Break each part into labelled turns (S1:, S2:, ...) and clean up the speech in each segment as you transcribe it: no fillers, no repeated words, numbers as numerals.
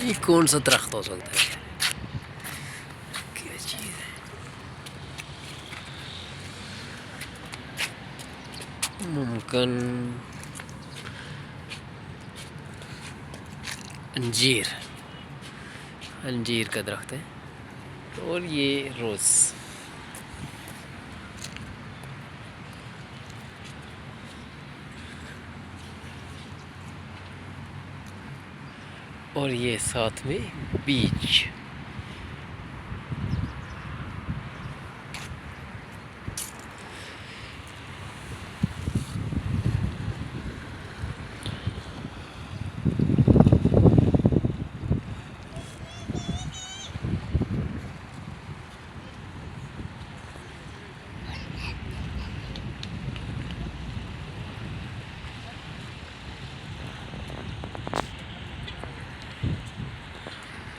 S1: ये कौन सा दरख्त हो सकता है? क्या चीज़ है? मुमकिन अंजीर। अंजीर का दरख्त है। और ये रोज़। और ये साथ में बीच।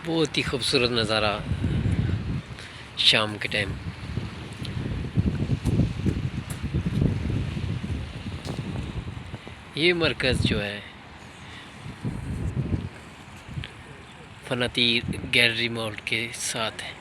S1: बहुत ही खूबसूरत नज़ारा शाम के टाइम। ये मरकज़ जो है फनातीर गैलरी मॉल के साथ है।